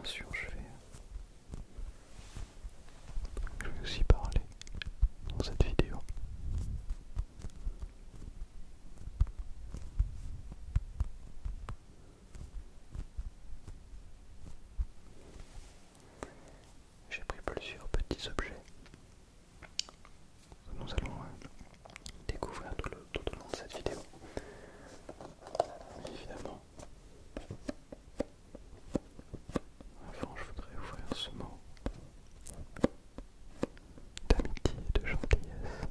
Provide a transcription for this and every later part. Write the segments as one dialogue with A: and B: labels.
A: sûr, je vais aussi parler dans cette vidéo. J'ai pris plusieurs petits objets que nous allons découvrir tout au long de cette vidéo. Mais évidemment, avant je voudrais ouvrir ce mot d'amitié et de gentillesse.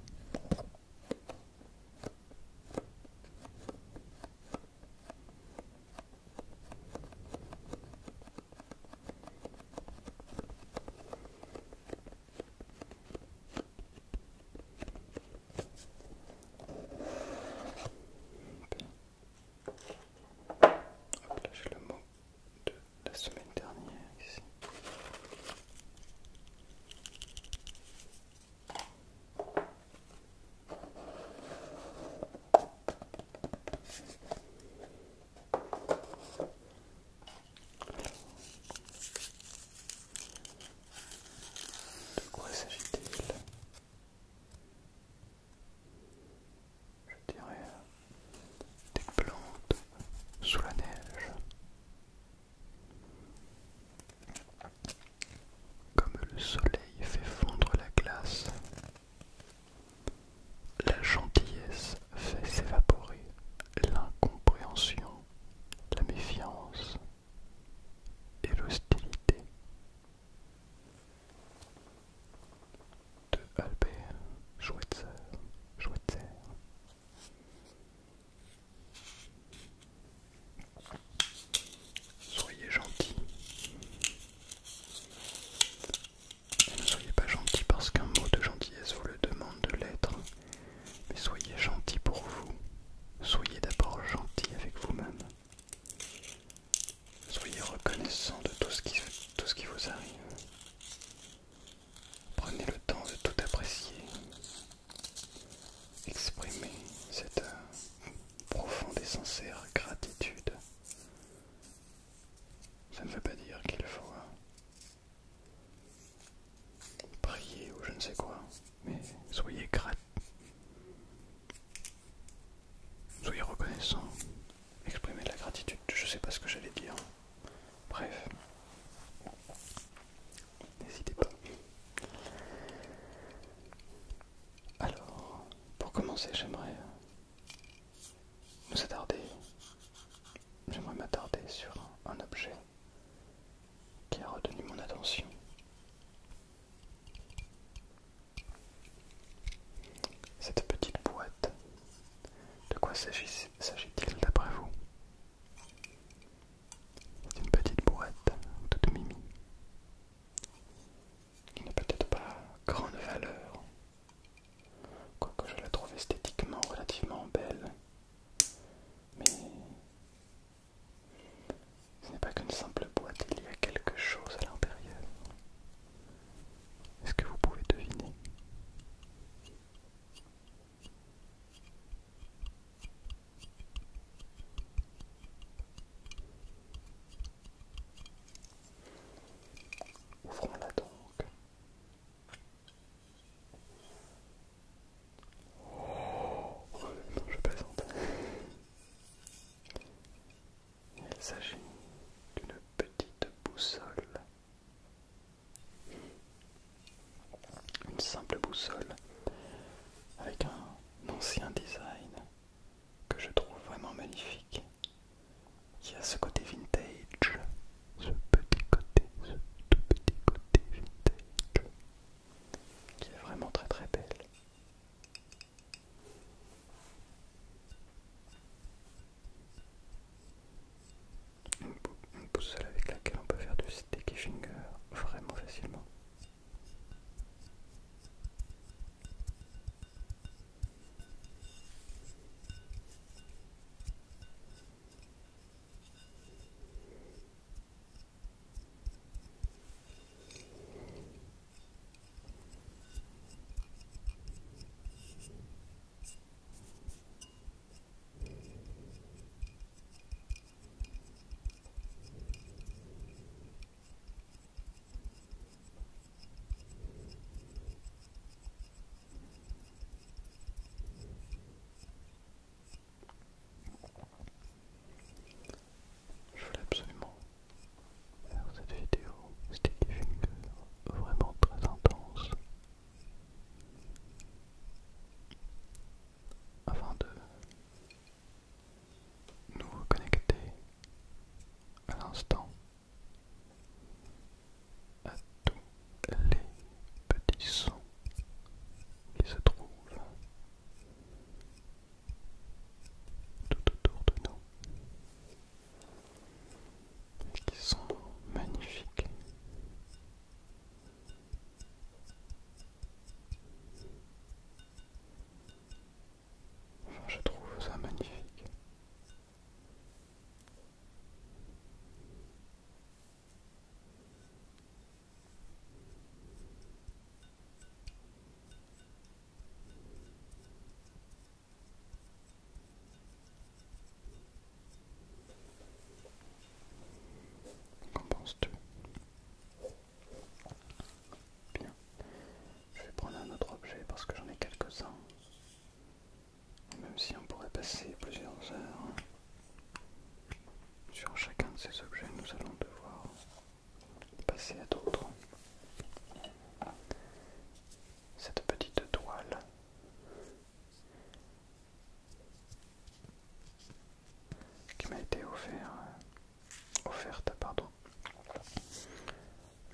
A: offerte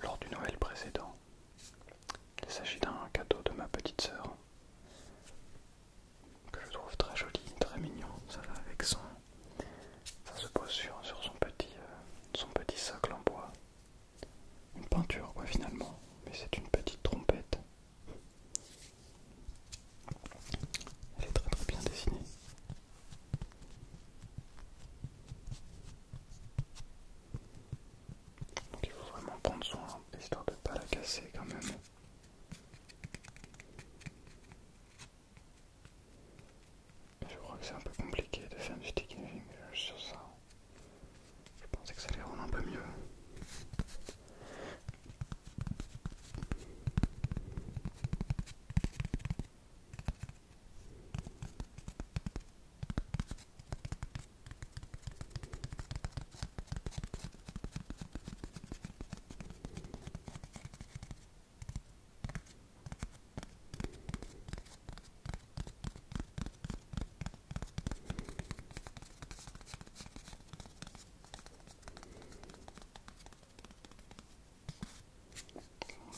A: lors du Noël précédent. Il s'agit d'un cadeau de ma petite sœur que je trouve très joli, très mignon. Ça va avec ça se pose sur son petit socle en bois. Une peinture quoi finalement, mais c'est une petite trompette. Elle est très très bien dessinée. Donc il faut vraiment prendre soin, histoire de ne pas la casser quand même. Je crois que c'est un peu compliqué de faire du sticky sur ça. Je pensais que ça allait rendre un peu mieux.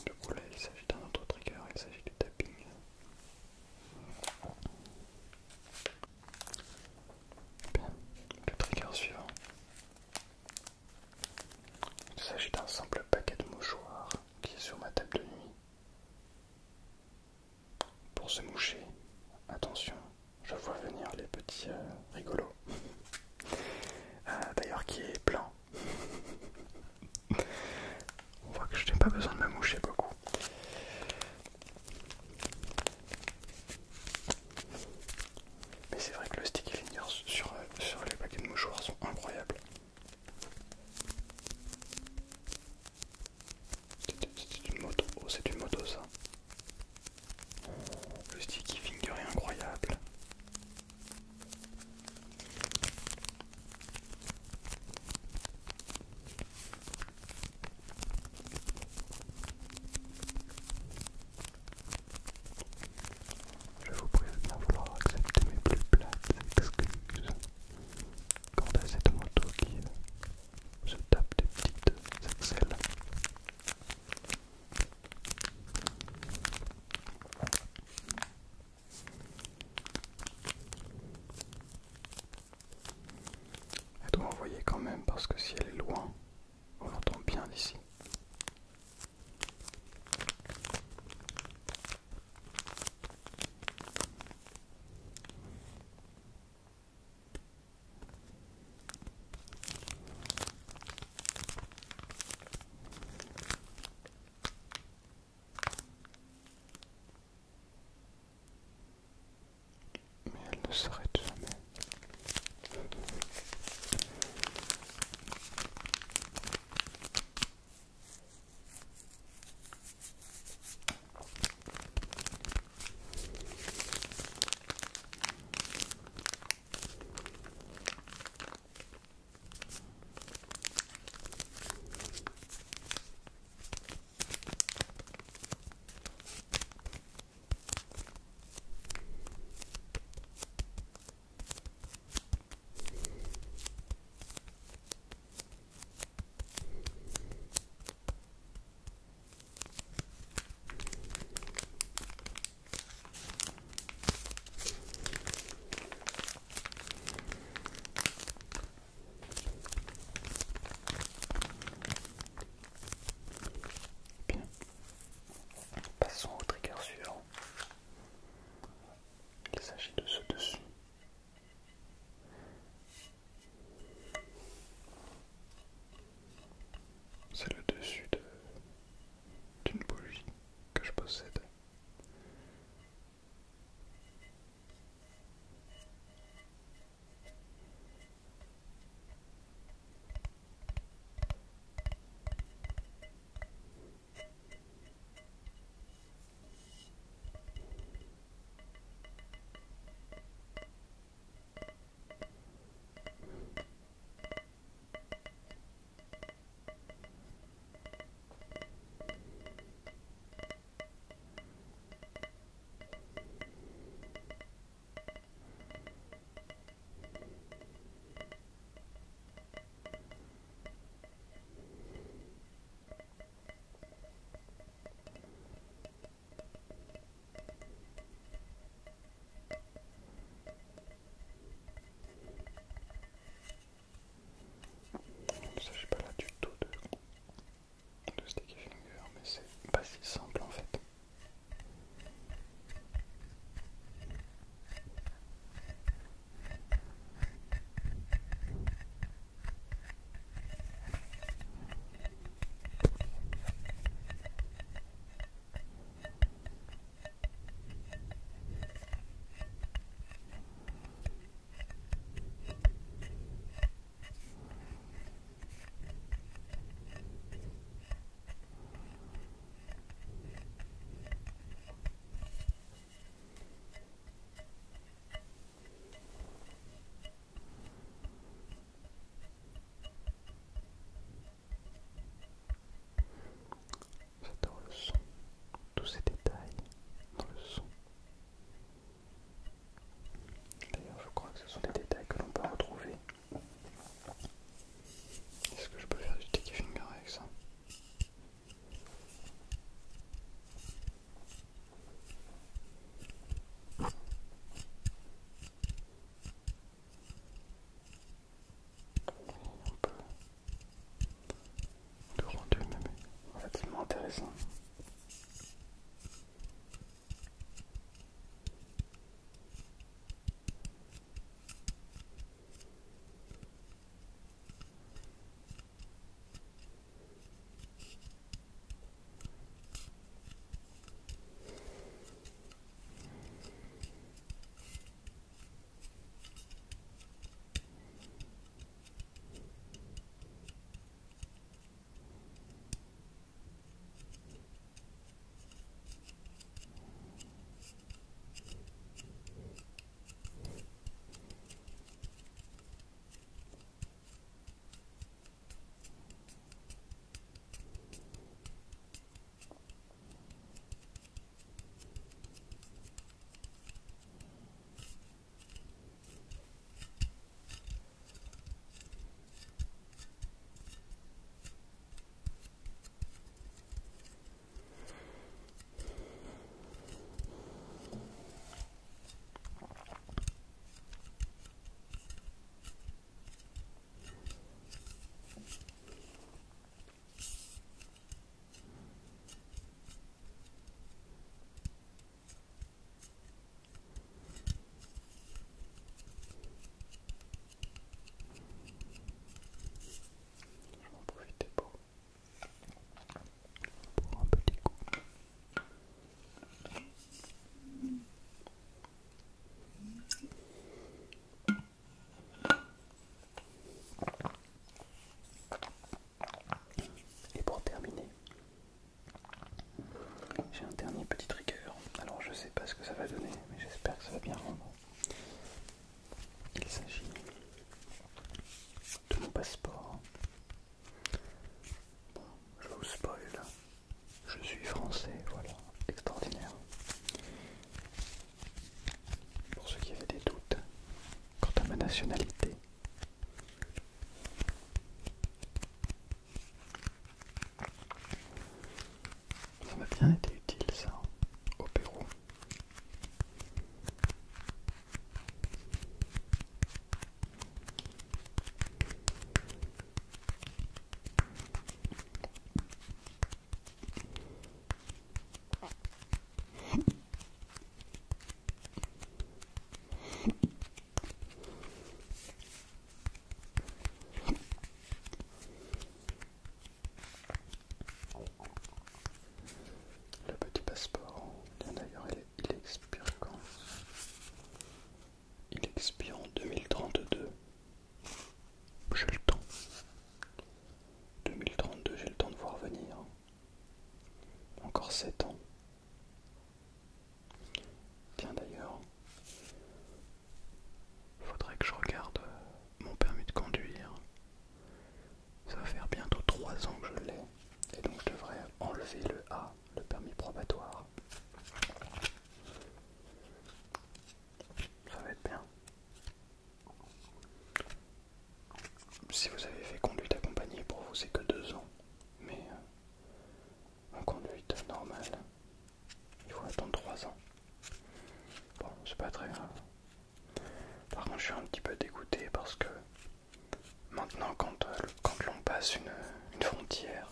A: Du coup là il s'agit d'un autre trigger, il s'agit du tapping. Bien, le trigger suivant. Il s'agit d'un simple paquet de mouchoirs qui est sur ma table de nuit. Pour se moucher, attention, je vois venir les petits rigolos. D'ailleurs qui est blanc. On voit que je n'ai pas besoin de me moucher beaucoup. Mais c'est vrai que le sticky fingers sur les paquets de mouchoirs sont incroyables. C'est une moto ça. Le sticky finger est incroyable. Je vous prie de bien vouloir accepter mes plus plates excuses quant à cette moto qui se tape des petites axelles. Elle doit envoyer quand même parce que si elle est loin, on l'entend bien d'ici. Mais elle ne s'arrête jamais. raisins. J'ai un dernier petit trigger, alors je sais pas ce que ça va donner, mais j'espère que ça va bien rendre. Il s'agit de mon passeport. Bon, je vous spoil, je suis français, voilà, extraordinaire. Pour ceux qui avaient des doutes quant à ma nationalité, ça m'a bien été utile ça, au Pérou. Le petit passeport, d'ailleurs il expire quand? Il expire en 2032. J'ai le temps. 2032, j'ai le temps de voir venir. Encore 7 ans. Tiens d'ailleurs, faudrait que je regarde mon permis de conduire. Ça va faire bientôt 3 ans que je l'ai. Et donc je devrais enlever le A, le permis probatoire. Ça va être bien. Si vous avez fait conduite accompagnée, pour vous c'est que 2 ans. Mais en conduite normale, il faut attendre 3 ans. Bon, c'est pas très grave. Par contre, je suis un petit peu dégoûté parce que maintenant, quand l'on passe une frontière,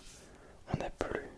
A: on n'a plus